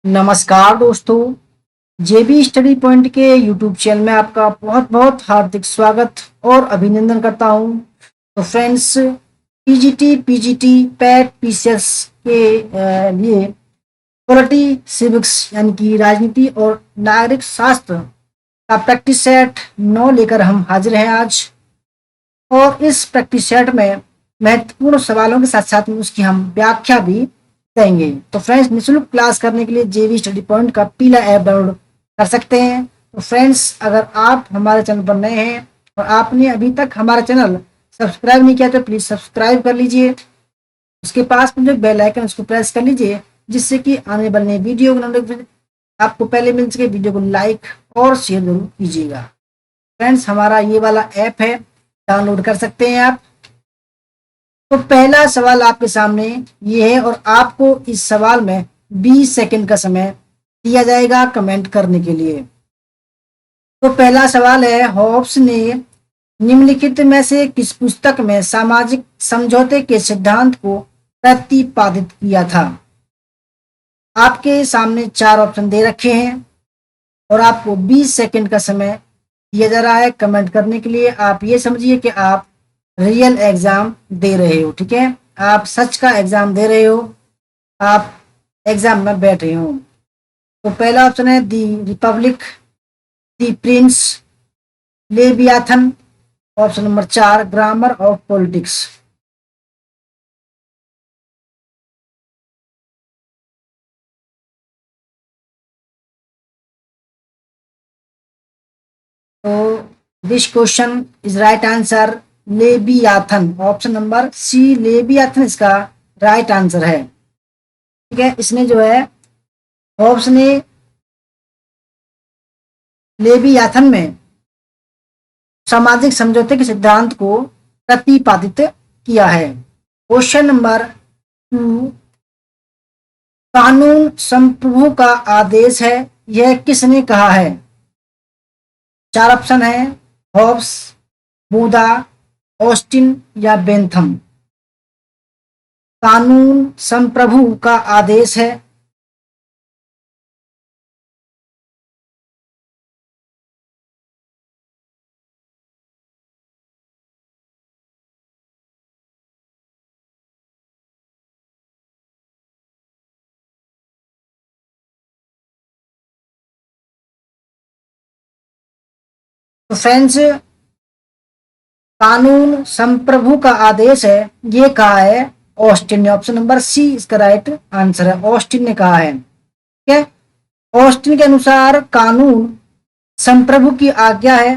नमस्कार दोस्तों। जेबी study point के यूट्यूब चैनल में आपका बहुत बहुत हार्दिक स्वागत और अभिनंदन करता हूं। तो friends, PGT, PGT, PAT, PCS के लिए पॉलिटी सिविक्स यानी कि राजनीति और नागरिक शास्त्र का प्रैक्टिस सेट 9 लेकर हम हाजिर हैं आज। और इस प्रैक्टिस सेट में महत्वपूर्ण सवालों के साथ साथ में उसकी हम व्याख्या भी देंगे। तो फ्रेंड्स, निःशुल्क क्लास करने के लिए जेवी स्टडी पॉइंट का पीला ऐप डाउनलोड कर सकते हैं। तो फ्रेंड्स, अगर आप हमारे चैनल पर नए हैं और आपने अभी तक हमारा चैनल सब्सक्राइब नहीं किया तो प्लीज़ सब्सक्राइब कर लीजिए। उसके पास में जो बेल आइकन उसको प्रेस कर लीजिए, जिससे कि आने वाले वीडियो को नोटिफिकेशन आपको पहले मिल सके। वीडियो को लाइक और शेयर जरूर कीजिएगा। फ्रेंड्स, हमारा ये वाला ऐप है, डाउनलोड कर सकते हैं आप। तो पहला सवाल आपके सामने ये है और आपको इस सवाल में 20 सेकंड का समय दिया जाएगा कमेंट करने के लिए। तो पहला सवाल है, हॉब्स ने निम्नलिखित में से किस पुस्तक में सामाजिक समझौते के सिद्धांत को प्रतिपादित किया था? आपके सामने 4 ऑप्शन दे रखे हैं और आपको 20 सेकंड का समय दिया जा रहा है कमेंट करने के लिए। आप ये समझिए कि आप रियल एग्जाम दे रहे हो, ठीक है? आप सच का एग्जाम दे रहे हो, आप एग्जाम में बैठ रहे हो। तो पहला ऑप्शन है the republic, the prince, Leviathan. Option number 4 grammar of politics. तो this question is right answer Leviathan. Option number C Leviathan इसका राइट आंसर है, ठीक है? इसने जो है, हॉब्स ने लेवियाथन में सामाजिक समझौते के सिद्धांत को प्रतिपादित किया है। क्वेश्चन नंबर 2, कानून संप्रभु का आदेश है, यह किसने कहा है? 4 ऑप्शन है, हॉब्स, बूदा, ऑस्टिन या बेंथम। कानून संप्रभु का आदेश है। तो फ्रेंड्स, कानून संप्रभु का आदेश है, ये कहा है ऑस्टिन ने। ऑप्शन नंबर सी इसका राइट आंसर है, ऑस्टिन ने कहा है, ठीक है? ऑस्टिन के अनुसार कानून संप्रभु की आज्ञा है।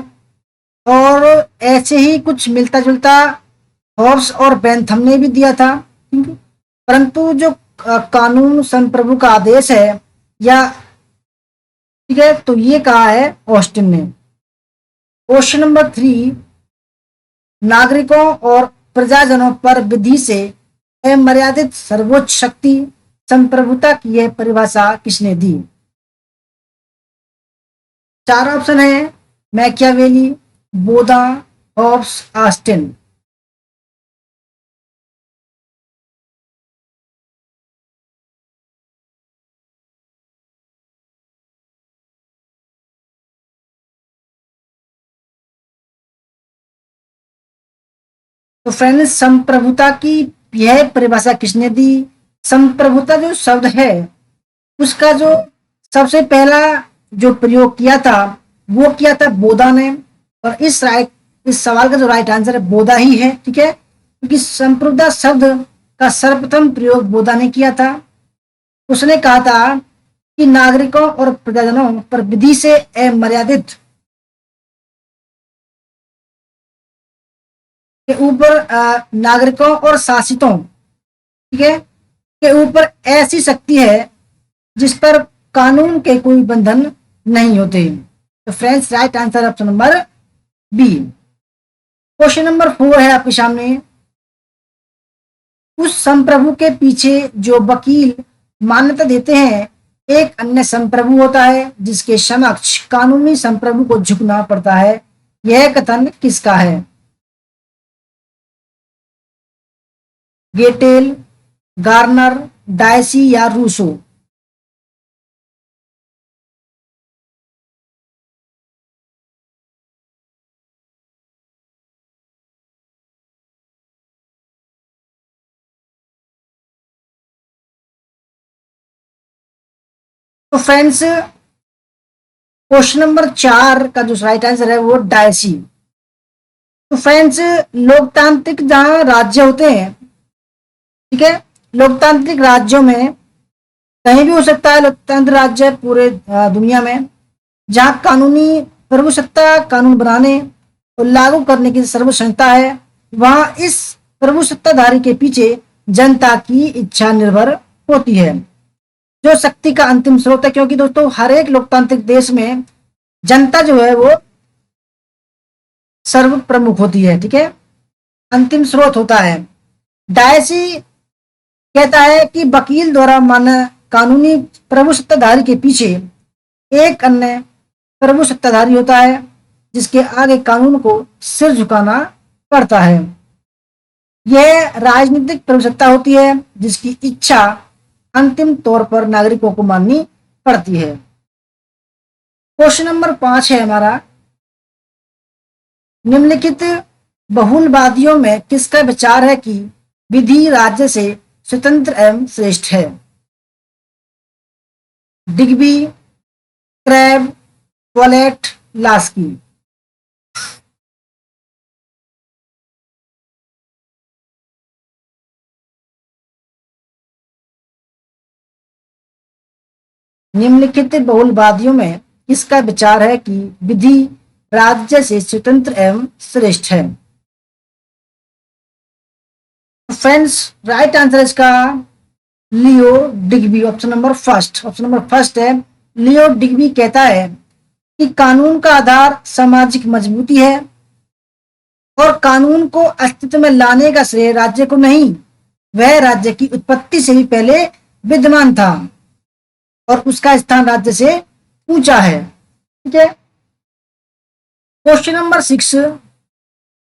और ऐसे ही कुछ मिलता जुलता हॉब्स और बेंथम ने भी दिया था, परंतु जो कानून संप्रभु का आदेश है, या ठीक है, तो ये कहा है ऑस्टिन ने। क्वेश्चन नंबर 3, नागरिकों और प्रजाजनों पर विधि से अमर्यादित सर्वोच्च शक्ति संप्रभुता की यह परिभाषा किसने दी? 4 ऑप्शन है, मैकियावेली, बोधा, हॉब्स, ऑस्टिन। तो फ्रेंड्स, संप्रभुता की यह परिभाषा किसने दी? संप्रभुता जो शब्द है, उसका जो सबसे पहला जो प्रयोग किया था, वो किया था बोधा ने। और इस सवाल का जो राइट आंसर है बोधा ही है, ठीक है? क्योंकि संप्रभुता शब्द का सर्वप्रथम प्रयोग बोधा ने किया था। उसने कहा था कि नागरिकों और प्रजाजनों पर विधि से अमर्यादित के ऊपर नागरिकों और शासितों, ठीक है, के ऊपर ऐसी शक्ति है जिस पर कानून के कोई बंधन नहीं होते। तो friends, right answer option number B. Question number 4 है आपके सामने, उस संप्रभु के पीछे जो वकील मान्यता देते हैं, एक अन्य संप्रभु होता है जिसके समक्ष कानूनी संप्रभु को झुकना पड़ता है, यह कथन किसका है? गेटेल, गार्नर, डायसी या रूसो। तो फ्रेंड्स, क्वेश्चन नंबर 4 का जो राइट आंसर है वो डायसी। तो फ्रेंड्स, लोकतांत्रिक जहां राज्य होते हैं, ठीक है, लोकतांत्रिक राज्यों में कहीं भी हो सकता है लोकतंत्र राज्य पूरे दुनिया में, जहां कानूनी प्रभुसत्ता कानून बनाने और लागू करने की सर्वसंता है, वहां इस प्रभुसत्ताधारी के पीछे जनता की इच्छा निर्भर होती है, जो शक्ति का अंतिम स्रोत है। क्योंकि दोस्तों, हर एक लोकतांत्रिक देश में जनता जो है वो सर्व प्रमुख होती है, ठीक है, अंतिम स्रोत होता है। डायसी कहता है कि वकील द्वारा माना कानूनी प्रभुसत्ताधारी के पीछे एक अन्य प्रभुसत्ताधारी होता है, जिसके आगे कानून को सिर झुकाना पड़ता है। यह राजनीतिक प्रभुसत्ता होती है, जिसकी इच्छा अंतिम तौर पर नागरिकों को माननी पड़ती है। क्वेश्चन नंबर 5 है हमारा, निम्नलिखित बहुलवादियों में किसका विचार है कि विधि राज्य से स्वतंत्र एवं श्रेष्ठ है? Digby, crab, wallet, Laski. निम्नलिखित बहुलवादियों में किसका विचार है कि विधि राज्य से स्वतंत्र एवं श्रेष्ठ है? फ्रेंड्स, राइट आंसर इसका Leo Digby, option number first. Option number first है, लियो डिग्बी कहता है कि कानून का आधार सामाजिक मजबूती है और कानून को अस्तित्व में लाने का श्रेय राज्य को नहीं, वह राज्य की उत्पत्ति से भी पहले विद्यमान था और उसका स्थान राज्य से ऊंचा है, ठीक है। क्वेश्चन नंबर 6,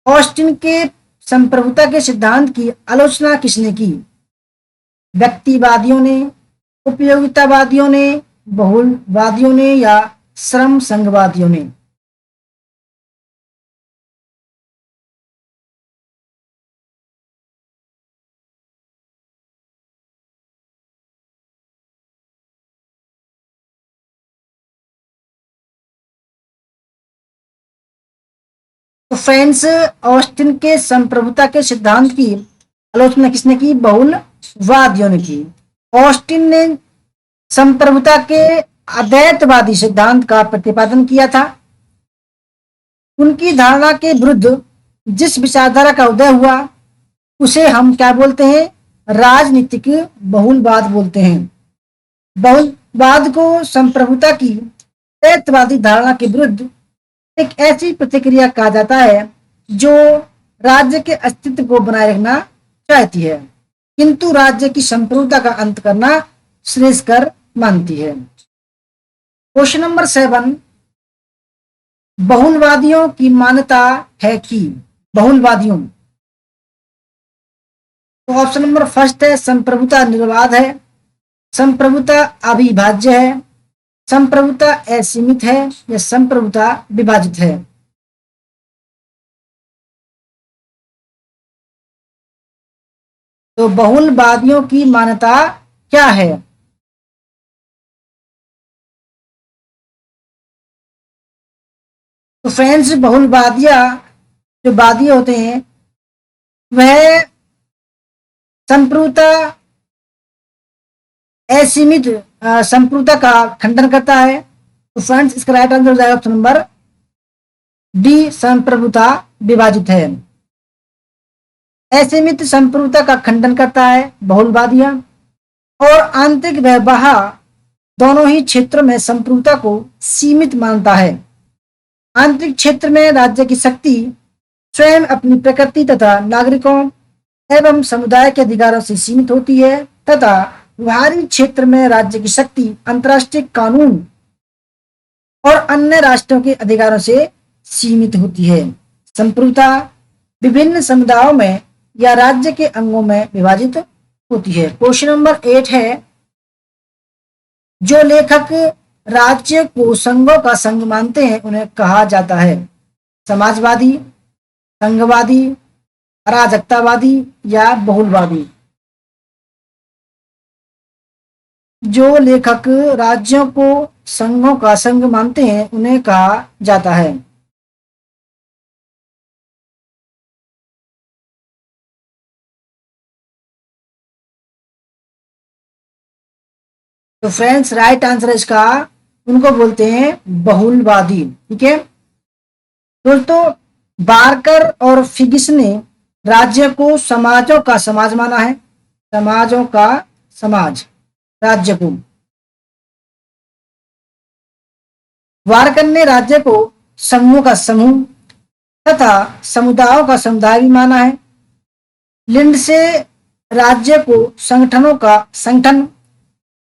ऑस्टिन के संप्रभुता के सिद्धांत की आलोचना किसने की? व्यक्तिवादियों ने, उपयोगितावादियों ने, बहुलवादियों ने या श्रम संघवादियों ने? तो फ्रेंड्स, ऑस्टिन के संप्रभुता के सिद्धांत की आलोचना किसने की? बहुलवादियों ने की। ऑस्टिन ने संप्रभुता के अद्वैतवादी सिद्धांत का प्रतिपादन किया था। उनकी धारणा के विरुद्ध जिस विचारधारा का उदय हुआ उसे हम क्या बोलते हैं? राजनीतिक बहुलवाद बोलते हैं। बहुलवाद को संप्रभुता की अद्वैतवादी धारणा के विरुद्ध एक ऐसी प्रतिक्रिया कहा जाता है जो राज्य के अस्तित्व को बनाए रखना चाहती है, किंतु राज्य की संप्रभुता का अंत करना श्रेयस्कर मानती है। क्वेश्चन नंबर 7, बहुलवादियों की मान्यता है कि बहुलवादियों, तो ऑप्शन नंबर फर्स्ट है, संप्रभुता निर्बाध है, संप्रभुता अविभाज्य है, संप्रभुता असीमित है या संप्रभुता विभाजित है? तो बहुलवादियों की मान्यता क्या है? तो फ्रेंड्स, बहुलवादिया जो वादी होते हैं वह संप्रभुता असीमित संप्रभुता का खंडन करता है। तो फ्रेंड्स, इसका राइट आंसर हो जाएगा ऑप्शन नंबर डी, संप्रभुता विभाजित है। असीमित संप्रभुता का खंडन करता है बहुलवादिया, और आंतरिक व बाह्य दोनों ही क्षेत्रों में संप्रभुता को सीमित मानता है। आंतरिक क्षेत्र में राज्य की शक्ति स्वयं अपनी प्रकृति तथा नागरिकों एवं समुदाय के अधिकारों से सीमित होती है, तथा बाहरी क्षेत्र में राज्य की शक्ति अंतर्राष्ट्रीय कानून और अन्य राष्ट्रों के अधिकारों से सीमित होती है। संप्रभुता विभिन्न समुदायों में या राज्य के अंगों में विभाजित होती है। क्वेश्चन नंबर 8 है, जो लेखक राज्य को संघों का संघ मानते हैं उन्हें कहा जाता है समाजवादी, संघवादी, अराजकतावादी या बहुलवादी? जो लेखक राज्यों को संघों का संघ मानते हैं उन्हें कहा जाता है। तो फ्रेंड्स राइट आंसर है इसका, उनको बोलते हैं बहुलवादी। ठीक है दोस्तों, बारकर और फिगिस ने राज्य को समाजों का समाज माना है। समाजों का समाज, राज्य को। वारकर ने राज्य को समूह का समूह तथा समुदायों का समुदाय भी माना है। लिंड से राज्य को संगठनों का संगठन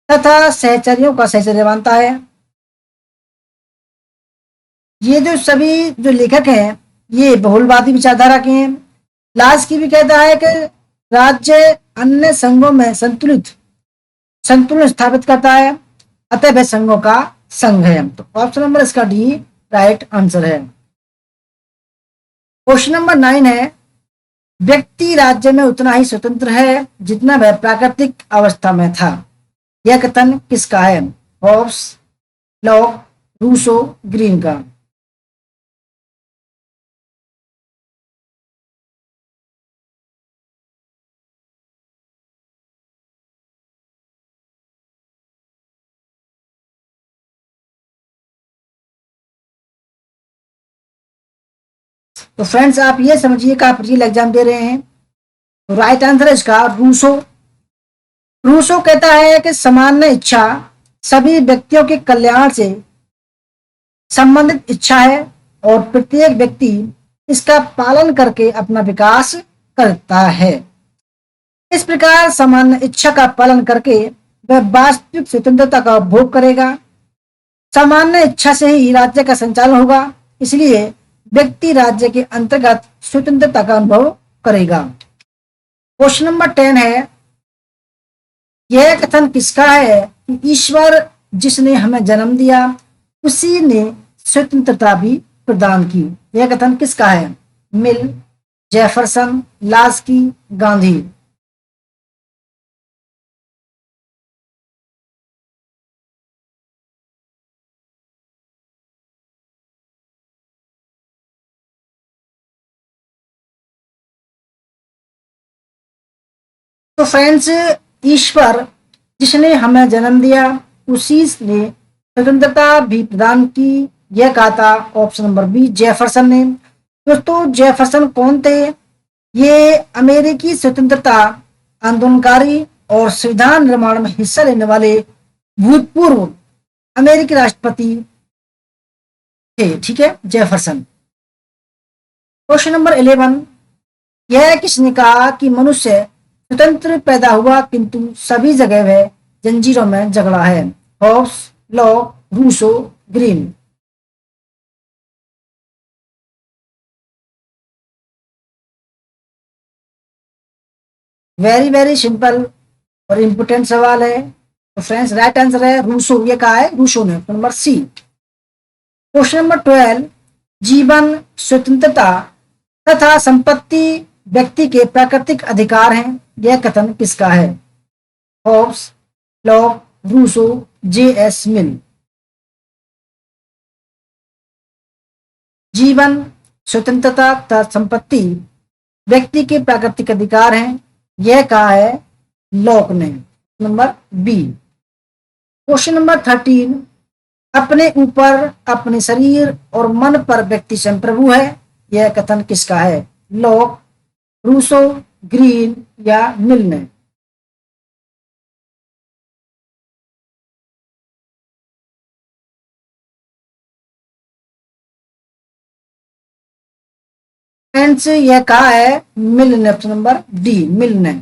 तथा सहचर्यों का सहचर्य मानता है। ये जो सभी जो लेखक हैं ये बहुलवादी विचारधारा के हैं। लास्की भी कहता है कि राज्य अन्य संघों में संतुलन स्थापित करता है, अतः वह संघों का संघ है। तो ऑप्शन नंबर इसका डी राइट आंसर है। क्वेश्चन नंबर 9 है, व्यक्ति राज्य में उतना ही स्वतंत्र है जितना वह प्राकृतिक अवस्था में था। यह कथन किसका है? हॉब्स, लॉक, रूसो, ग्रीन का। तो फ्रेंड्स आप ये समझिए कि आप रियल एग्जाम दे रहे हैं। तो राइट आंसर है इसका रूसो। रूसो कहता है कि सामान्य इच्छा सभी व्यक्तियों के कल्याण से संबंधित इच्छा है और प्रत्येक व्यक्ति इसका पालन करके अपना विकास करता है। इस प्रकार सामान्य इच्छा का पालन करके वह वास्तविक स्वतंत्रता का भोग करेगा। सामान्य इच्छा से ही राज्य का संचालन होगा, इसलिए व्यक्ति राज्य के अंतर्गत स्वतंत्रता का अनुभव करेगा। क्वेश्चन नंबर 10 है, यह कथन किसका है कि ईश्वर जिसने हमें जन्म दिया उसी ने स्वतंत्रता भी प्रदान की। यह कथन किसका है? मिल, जेफरसन, लास्की, गांधी। तो फ्रेंड्स ईश्वर जिसने हमें जन्म दिया उसी ने स्वतंत्रता भी प्रदान की, यह कहा था ऑप्शन नंबर बी जेफरसन ने। दोस्तों जेफरसन कौन थे? ये अमेरिकी स्वतंत्रता आंदोलनकारी और संविधान निर्माण में हिस्सा लेने वाले भूतपूर्व अमेरिकी राष्ट्रपति थे। ठीक है जेफरसन। क्वेश्चन नंबर 11, यह किसने कहा कि मनुष्य स्वतंत्र पैदा हुआ किंतु सभी जगह वह जंजीरों में जकड़ा है? Hobbes, Locke, Rousseau, Green. Very very simple और इंपोर्टेंट सवाल है। तो फ्रेंड्स राइट आंसर है रूसो। ये कहा है रूसो ने, नंबर सी। क्वेश्चन नंबर 12, जीवन, स्वतंत्रता तथा संपत्ति व्यक्ति के प्राकृतिक अधिकार हैं। यह कथन किसका है? Hobbes, Locke, Rousseau, J S Mill. जीवन, स्वतंत्रता तथा संपत्ति व्यक्ति के प्राकृतिक अधिकार हैं, यह कहा है लॉक ने, नंबर बी। क्वेश्चन नंबर 13, अपने ऊपर, अपने शरीर और मन पर व्यक्ति स्वयं प्रभु है। यह कथन किसका है? लॉक, रूसो, ग्रीन या मिल ने। फ्रेंड्स यह कहा है मिल ने, ऑप्शन नंबर डी मिल ने।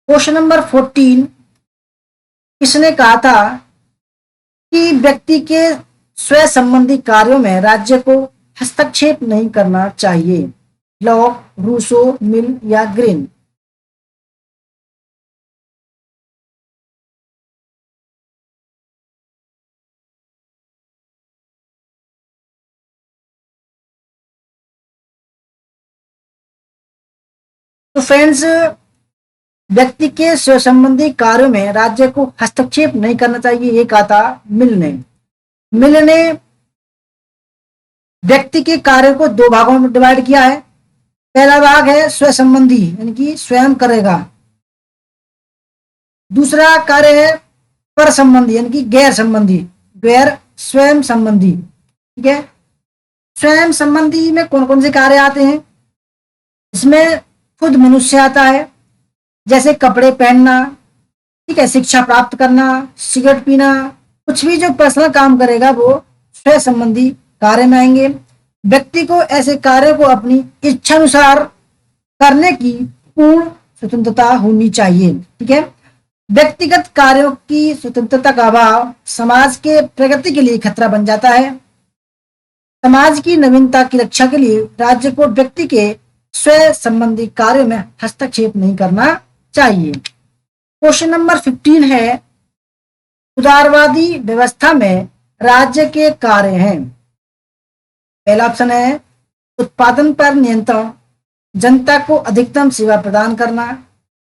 क्वेश्चन नंबर 14, किसने कहा था कि व्यक्ति के स्व संबंधी कार्यों में राज्य को हस्तक्षेप नहीं करना चाहिए? लॉक, रूसो, मिल या ग्रीन। तो फ्रेंड्स व्यक्ति के स्व संबंधी कार्यों में राज्य को हस्तक्षेप नहीं करना चाहिए, ये कहा था मिल ने। मिल ने व्यक्ति के कार्य को दो भागों में डिवाइड किया है। पहला भाग है स्व संबंधी, यानी कि स्वयं करेगा। दूसरा कार्य है पर संबंधी, यानी कि गैर संबंधी, गैर स्वयं संबंधी। ठीक है, स्वयं संबंधी में कौन कौन से कार्य आते हैं? इसमें खुद मनुष्य आता है, जैसे कपड़े पहनना, ठीक है, शिक्षा प्राप्त करना, सिगरेट पीना, कुछ भी जो पर्सनल काम करेगा वो स्वयं संबंधी कार्य में आएंगे। व्यक्ति को ऐसे कार्य को अपनी इच्छा अनुसार करने की पूर्ण स्वतंत्रता होनी चाहिए। ठीक है, व्यक्तिगत कार्यों की स्वतंत्रता का अभाव समाज के प्रगति के लिए खतरा बन जाता है। समाज की नवीनता की रक्षा के लिए राज्य को व्यक्ति के स्व संबंधी कार्यों में हस्तक्षेप नहीं करना चाहिए। क्वेश्चन नंबर 15 है, उदारवादी व्यवस्था में राज्य के कार्य हैं। पहला ऑप्शन है उत्पादन पर नियंत्रण, जनता को अधिकतम सेवा प्रदान करना,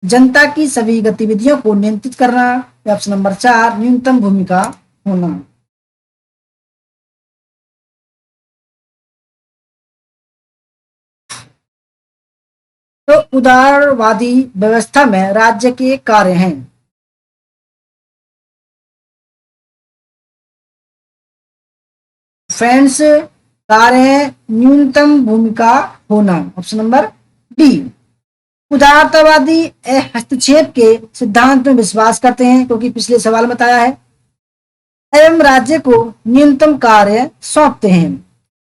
जनता की सभी गतिविधियों को नियंत्रित करना, या ऑप्शन नंबर 4 न्यूनतम भूमिका होना। तो उदारवादी व्यवस्था में राज्य के कार्य हैं। फ्रेंड्स, कार्य है न्यूनतम भूमिका होना, ऑप्शन नंबर डी। उदारतावादी हस्तक्षेप के सिद्धांत में विश्वास करते हैं, क्योंकि पिछले सवाल में बताया है, एवं राज्य को न्यूनतम कार्य सौंपते हैं,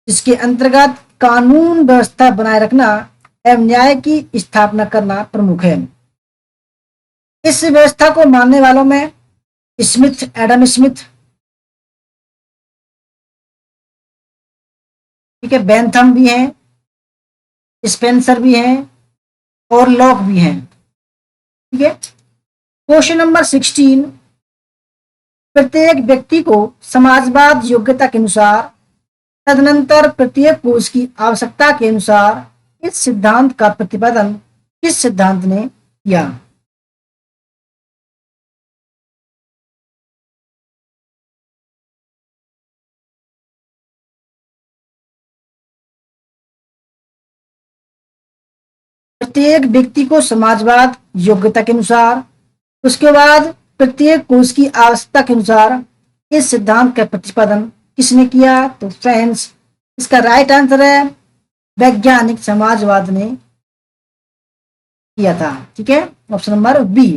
जिसके अंतर्गत कानून व्यवस्था बनाए रखना एवं न्याय की स्थापना करना प्रमुख है। इस व्यवस्था को मानने वालों में स्मिथ, एडम स्मिथ, ठीक है, बेंथम भी हैं, स्पेंसर भी हैं और लॉक भी हैं। ठीक है, क्वेश्चन नंबर 16, प्रत्येक व्यक्ति को समाजवाद योग्यता के अनुसार, तदनंतर प्रत्येक को उसकी आवश्यकता के अनुसार इस सिद्धांत का प्रतिपादन किस सिद्धांत ने किया? प्रत्येक व्यक्ति को समाजवाद योग्यता के अनुसार, उसके बाद प्रत्येक को उसकी आवश्यकता के अनुसार इस सिद्धांत का प्रतिपादन किसने किया? तो फ्रेंड्स, इसका राइट आंसर है वैज्ञानिक समाजवाद ने किया था। ठीक है, option number B.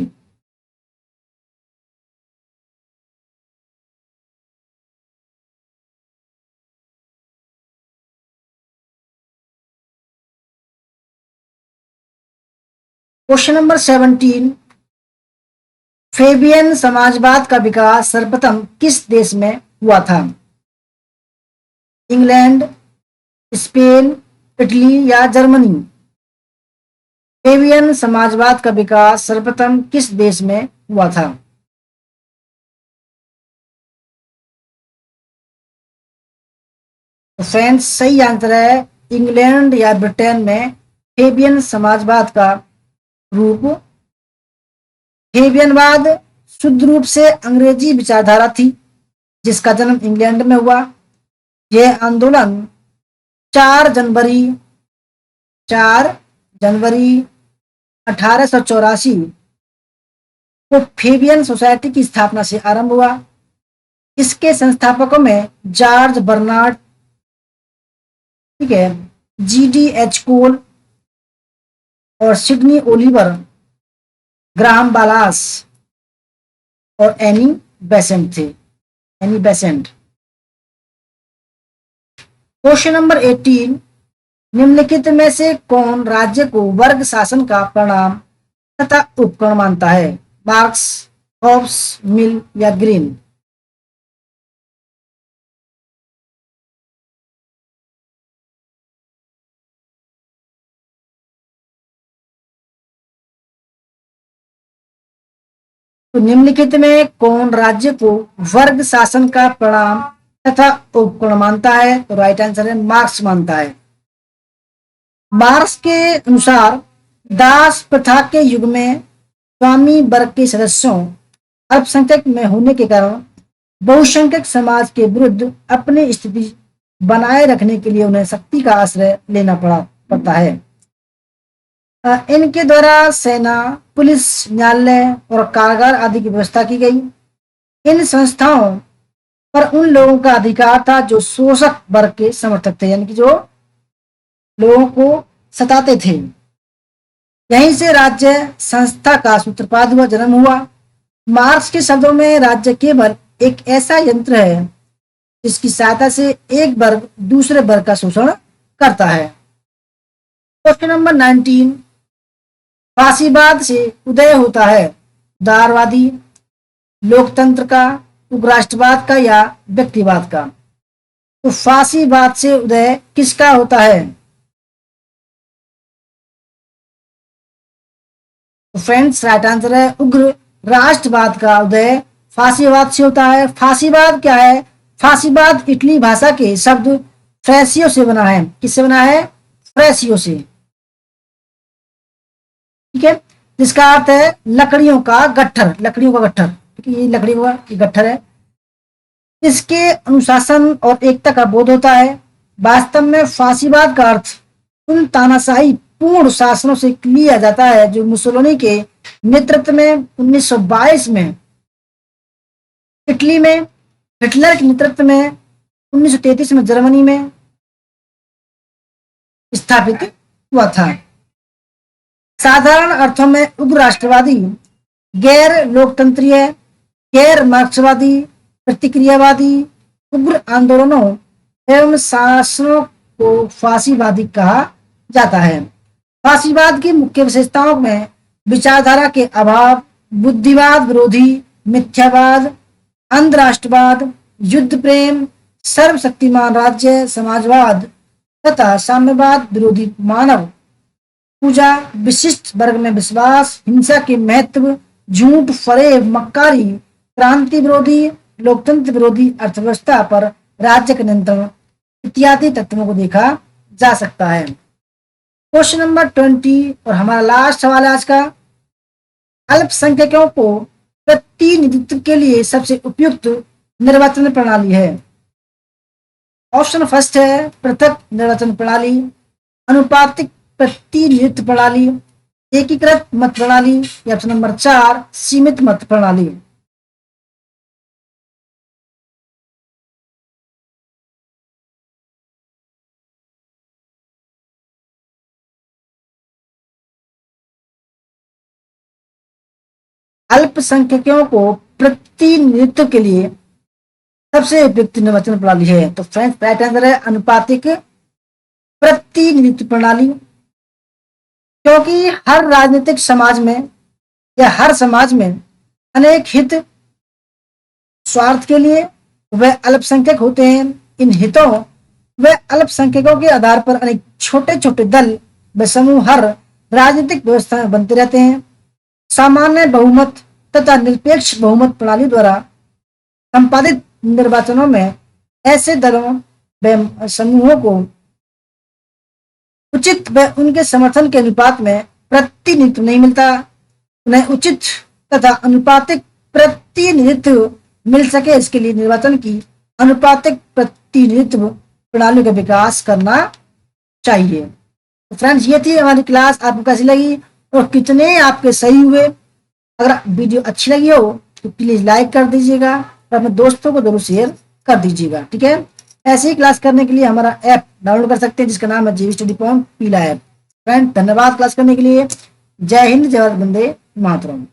Question number 17, Fabian समाजवाद का विकास सर्वप्रथम किस देश में हुआ था? इंग्लैंड, स्पेन, इटली या जर्मनी? फेबियन समाजवाद का विकास सर्वप्रथम किस देश में हुआ था? तो फ्रेंड्स, सही आंसर है इंग्लैंड या ब्रिटेन में फेबियन समाजवाद का रूप। फेबियनवाद शुद्ध रूप से अंग्रेजी विचारधारा थी, जिसका जन्म इंग्लैंड में हुआ। यह आंदोलन 4 जनवरी 1884 को फेबियन सोसाइटी की स्थापना से आरंभ हुआ। इसके संस्थापकों में जॉर्ज बर्नार्ड, ठीक है, GDH कोल और सिडनी ओलिवर, ग्राहम बालास और एनी बेसेंट थे। Annie Besant. क्वेश्चन नंबर 18, निम्नलिखित में से कौन राज्य को वर्ग शासन का परिणाम तथा उपकरण मानता है? मार्क्स, हॉब्स, मिल या ग्रीन? तो निम्नलिखित में कौन राज्य को वर्ग शासन का परिणाम तथा उपकरण मानता है? तो राइट आंसर है मार्क्स मानता है। मार्क्स के अनुसार दास प्रथा के युग में स्वामी वर्ग के सदस्यों अल्पसंख्यक में होने के कारण बहुसंख्यक समाज के विरुद्ध अपनी स्थिति बनाए रखने के लिए उन्हें शक्ति का आश्रय लेना पड़ता है। इनके द्वारा सेना, पुलिस, न्यायालय और कारागार आदि की व्यवस्था की गई। इन संस्थाओं पर उन लोगों का अधिकार था जो शोषक वर्ग के समर्थक थे, यानी कि जो लोगों को सताते थे। यहीं से राज्य संस्था का सूत्रपात हुआ, जन्म हुआ। मार्क्स के शब्दों में राज्य केवल एक ऐसा यंत्र है जिसकी सहायता से एक वर्ग दूसरे वर्ग का शोषण करता है। क्वेश्चन नंबर 19, फासीवाद से उदय होता है उदारवादी, लोकतंत्र का, उपराष्ट्रवाद का या व्यक्तिवाद का? तो फासीवाद से उदय किसका होता है? तो फ्रेंड्स राइट आंसर है उग्र राष्ट्रवाद का उदय फासीवाद से होता है। फासीवाद क्या है? फासीवाद इटली भाषा के शब्द फ्रेसियो से बना है। किससे बना है? फ्रेसियो से, ठीक है, जिसका अर्थ है लकड़ियों का गट्ठर, लकड़ियों का गट्ठर, ठीक है, ये लकड़ियों का गट्ठर है। इसके अनुशासन और एकता का बोध होता है। वास्तव में फासीवाद का अर्थ उन तानाशाही पूर्ण शासनों से लिया जाता है जो मुसोलिनी के नेतृत्व में 1922 में इटली में, हिटलर के नेतृत्व में 1933 में जर्मनी में स्थापित हुआ था। साधारण अर्थों में उग्र राष्ट्रवादी गैर लोकतंत्रीय, गैर मार्क्सवादी, प्रतिक्रियावादी उग्र आंदोलनों एवं शासनों को फासीवादी कहा जाता है। फासीवाद की मुख्य विशेषताओं में विचारधारा के अभाव, बुद्धिवाद विरोधी, मिथ्यावाद, अंधराष्ट्रवाद, युद्ध प्रेम, सर्वशक्तिमान राज्य, समाजवाद तथा साम्यवाद विरोधी, मानव पूजा, विशिष्ट वर्ग में विश्वास, हिंसा के महत्व, झूठ, फरेब, मक्कारी, क्रांति विरोधी, लोकतंत्र विरोधी, अर्थव्यवस्था पर राज्य का नियंत्रण इत्यादि तत्वों को देखा जा सकता है। क्वेश्चन नंबर 20 और हमारा लास्ट सवाल है आज का, अल्पसंख्यकों को प्रतिनिधित्व के लिए सबसे उपयुक्त निर्वाचन प्रणाली है? ऑप्शन फर्स्ट है पृथक निर्वाचन प्रणाली, अनुपातिक प्रतिनिधित्व प्रणाली, एकीकृत मत प्रणाली या ऑप्शन नंबर 4 सीमित मत प्रणाली। अल्पसंख्यकों को प्रतिनिधित्व के लिए सबसे उपयुक्त निर्वाचन प्रणाली है। तो फ्रेंड्स राइट आंसर है अनुपातिक प्रतिनिधित्व प्रणाली, क्योंकि हर राजनीतिक समाज में या हर समाज में अनेक हित स्वार्थ के लिए वह अल्पसंख्यक होते हैं। इन हितों व अल्पसंख्यकों के आधार पर अनेक छोटे छोटे दल व समूह हर राजनीतिक व्यवस्था में बनते रहते हैं। सामान्य बहुमत तथा निरपेक्ष बहुमत प्रणाली द्वारा संपादित निर्वाचनों में ऐसे दलों व समूहों को उचित व उनके समर्थन के अनुपात में प्रतिनिधित्व नहीं मिलता। उन्हें उचित तथा अनुपातिक प्रतिनिधित्व मिल सके, इसके लिए निर्वाचन की अनुपातिक प्रतिनिधित्व प्रणाली का विकास करना चाहिए। तो फ्रेंड्स ये थी हमारी क्लास, आपको कैसी लगी और कितने आपके सही हुए? अगर वीडियो अच्छी लगी हो तो प्लीज लाइक कर दीजिएगा और अपने दोस्तों को जरूर शेयर कर दीजिएगा, ठीक है। ऐसे ही क्लास करने के लिए हमारा ऐप डाउनलोड कर सकते हैं जिसका नाम है जेवी स्टडी पॉइंट पीला ऐप। फ्रेंड धन्यवाद क्लास करने के लिए। जय हिंद, जय भारत, वंदे मातरम।